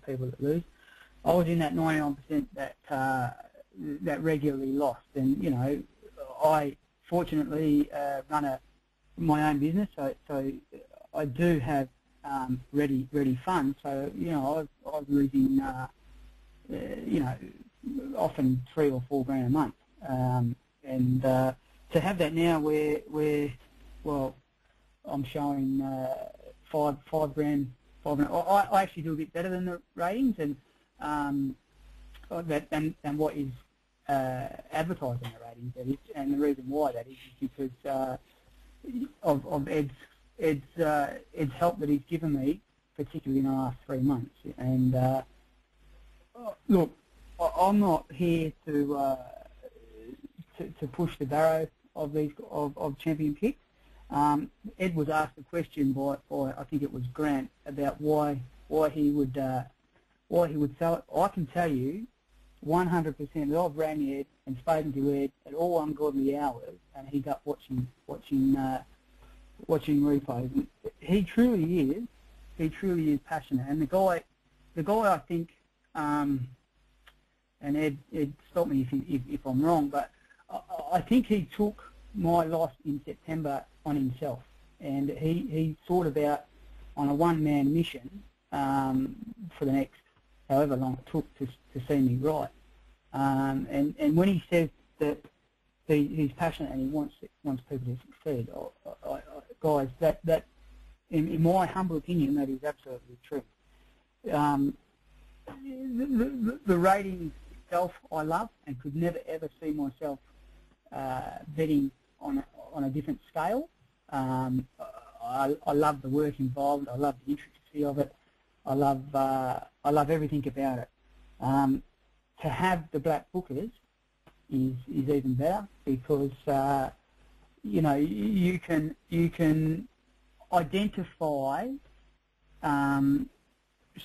people that lose. I was in that 99% that regularly lost, and I fortunately run my own business, so I do have ready funds. So I was losing often $3 or $4 grand a month, and to have that now where well, I'm showing $5 grand. I actually do a bit better than the ratings, and than what is advertised in the ratings. That is, and the reason why that is because of Ed's help that he's given me, particularly in the last 3 months. And look, I'm not here to push the barrow of these of champion picks. Ed was asked a question by I think it was Grant about why he would sell it. I can tell you 100% that I've rang Ed and spoken to Ed at all ungodly hours, and he's up watching repos. He truly is passionate, and the guy I think, and Ed stop me if I'm wrong, but I think he took my loss in September on himself, and he thought about on a one-man mission for the next however long it took to see me right. And when he says that he's passionate and he wants people to succeed, guys, that in my humble opinion, that is absolutely true. The ratings itself I love, and could never ever see myself betting on a different scale. I love the work involved. I love the intricacy of it. I love everything about it. To have the Blackbookers is even better, because you can identify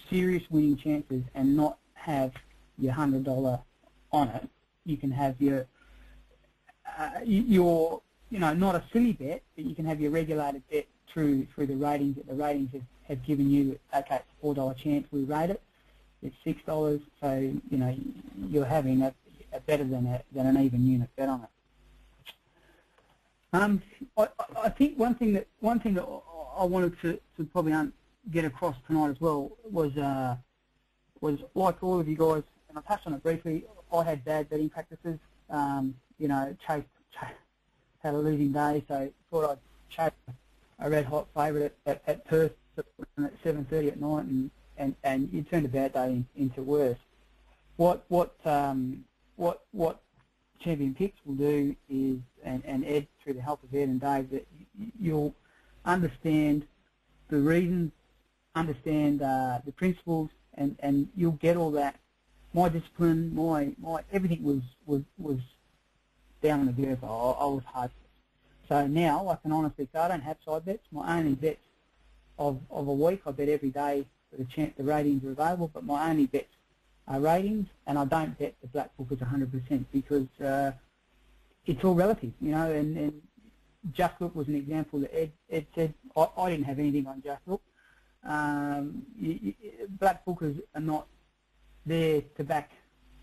serious winning chances and not have your $100 on it. You can have your not a silly bet, but you can have your regulated bet through the ratings that the ratings have given you. Okay, it's a $4 chance, we rate it. It's $6, so you're having a better than an even unit bet on it. I think one thing that I wanted to probably get across tonight as well was like all of you guys, and I touched on it briefly. I had bad betting practices. Had a losing day, so thought I'd chase a red hot favourite at Perth at 7:30 at night, and you turned a bad day into worse. What Champion Picks will do is, and Ed, through the help of Ed and Dave, that you'll understand the reasons, understand the principles, and you'll get all that. My discipline, my everything was down in the dirt. I was hopeless. So now I can honestly say I don't have side bets. My only bets of a week, I bet every day for the ratings are available, but my only bets are ratings, and I don't bet the Blackbookers 100% because it's all relative, and Just Look was an example that Ed said. I didn't have anything on Just Look. Blackbookers are not there to back.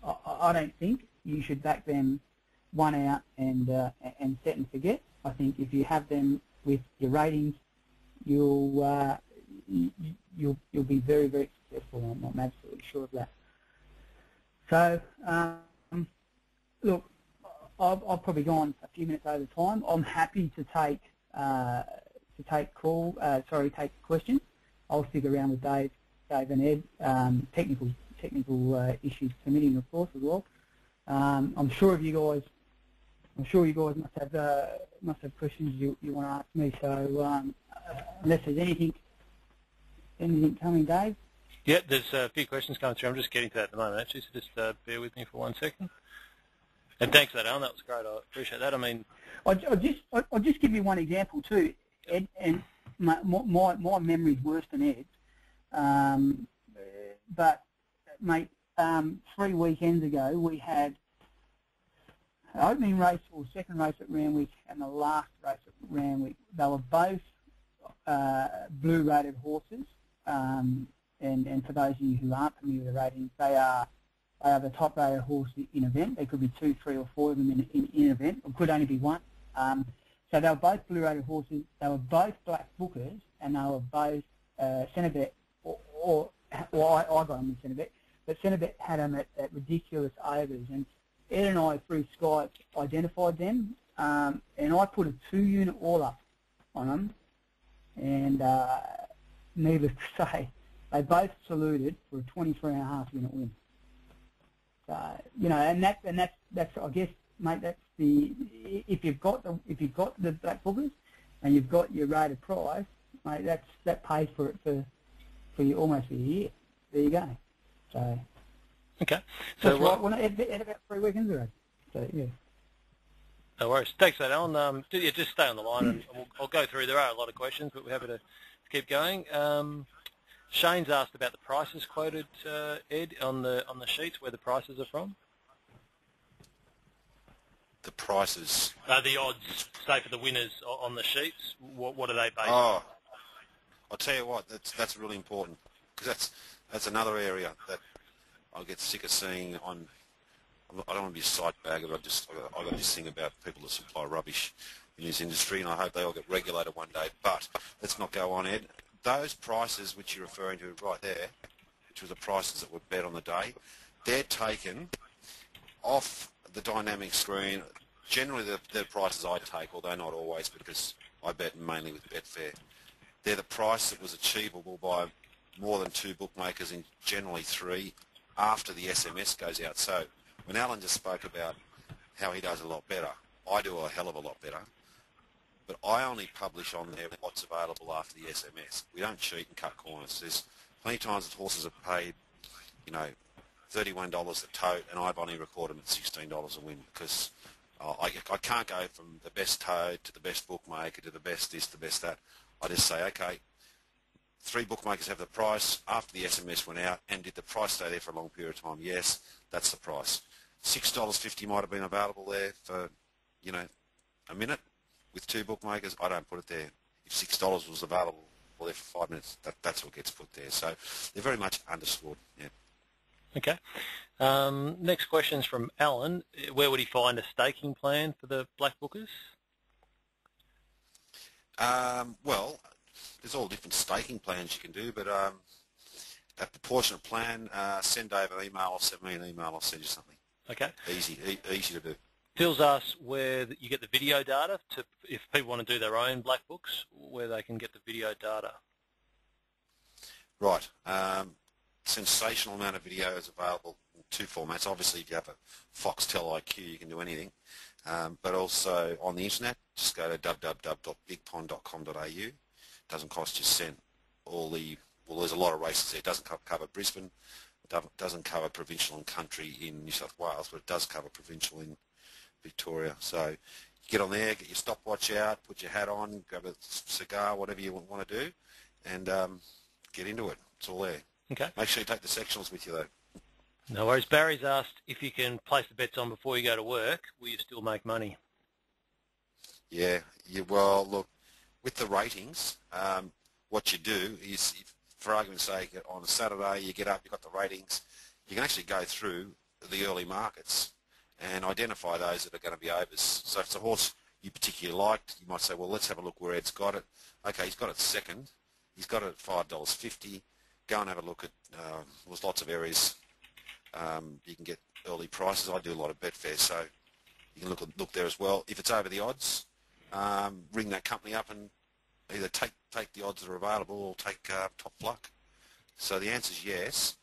I don't think you should back them one out and set and forget. I think if you have them with your ratings, you'll be very, very successful. I'm absolutely sure of that. So look, I've probably gone a few minutes over time. I'm happy to take questions. I'll stick around with Dave and Ed. Technical issues permitting, of course, as well. I'm sure you guys must have questions you want to ask me. So unless there's anything coming, Dave. Yeah, there's a few questions coming through. I'm just getting to that at the moment, actually. So just bear with me for 1 second. And thanks for that, Alan. That was great. I appreciate that. I mean, I'll just give you one example too, Ed. And my memory's worse than Ed's. But mate, 3 weekends ago we had the opening race or second race at Randwick and the last race at Randwick. They were both blue rated horses, and and for those of you who aren't familiar with the ratings, they are the top rated horse in event. There could be 2, 3 or 4 of them in an event, or could only be one. So they were both blue rated horses, they were both Blackbookers, and they were both Centrebet, or I got them in Centrebet, but Centrebet had them at ridiculous overs, and Ed and I through Skype identified them, and I put a 2-unit all up on them, and needless to say, they both saluted for a 23.5-unit win. So and that's I guess, mate, that's if you've got the Blackbookers and you've got your rated price, mate, that pays for it for you almost a year. There you go. So okay. So that's right. Well, at about 3 weekends ago. So yeah. No worries. Thanks for that, Alan. Just stay on the line, and I'll go through. There are a lot of questions, but we're happy to keep going. Shane's asked about the prices quoted, Ed, on the sheets, where the prices are from. The prices. The odds, say for the winners on the sheets. What are they based on? Oh, I'll tell you what. That's really important, because that's another area that I get sick of seeing on. I don't want to be a sight bagger, but I got this thing about people that supply rubbish in this industry, and I hope they all get regulated one day. But let's not go on, Ed. Those prices which you're referring to right there, which were the prices that were bet on the day, they're taken off the dynamic screen. Generally, the prices I take, although not always, because I bet mainly with Betfair, they're the price that was achievable by more than 2 bookmakers, and generally 3, after the SMS goes out. So when Alan just spoke about how he does a lot better, I do a hell of a lot better. But I only publish on there what's available after the SMS. We don't cheat and cut corners. There's plenty of times that horses have paid, $31 a tote, and I've only recorded them at $16 a win, because I can't go from the best tote to the best bookmaker to the best this, the best that. I just say, okay, 3 bookmakers have the price after the SMS went out, and did the price stay there for a long period of time? Yes, that's the price. $6.50 might have been available there for, a minute. With 2 bookmakers, I don't put it there. If $6 was available there for 5 minutes, that's what gets put there. So they're very much underscored. Yeah. Okay. Next question is from Alan. Where would he find a staking plan for the Blackbookers? Well, there's all different staking plans you can do, but a proportionate plan, send over an email, or send me an email, I'll send you something. Okay. Easy to do. Phil's asked where you get the video data, if people want to do their own black books, where they can get the video data. Right. Sensational amount of video is available in 2 formats. Obviously, if you have a Foxtel IQ, you can do anything. But also on the internet, just go to www.bigpond.com.au. Doesn't cost you a cent. There's a lot of races there. It doesn't cover Brisbane. It doesn't cover provincial and country in New South Wales, but it does cover provincial in Victoria. So you get on there, get your stopwatch out, put your hat on, grab a cigar, whatever you want to do, and get into it. It's all there. Okay. Make sure you take the sectionals with you, though. No worries. Barry's asked if you can place the bets on before you go to work, will you still make money? Yeah. Well, look, with the ratings, what you do is, for argument's sake, on a Saturday you get up, you've got the ratings, you can actually go through the early markets and identify those that are going to be overs. So if it's a horse you particularly liked, you might say, well, let's have a look where Ed's got it. Okay, he's got it second. He's got it at $5.50. Go and have a look at, there's lots of areas you can get early prices. I do a lot of Betfair, so you can look there as well. If it's over the odds, ring that company up and either take the odds that are available or take top luck. So the answer is yes.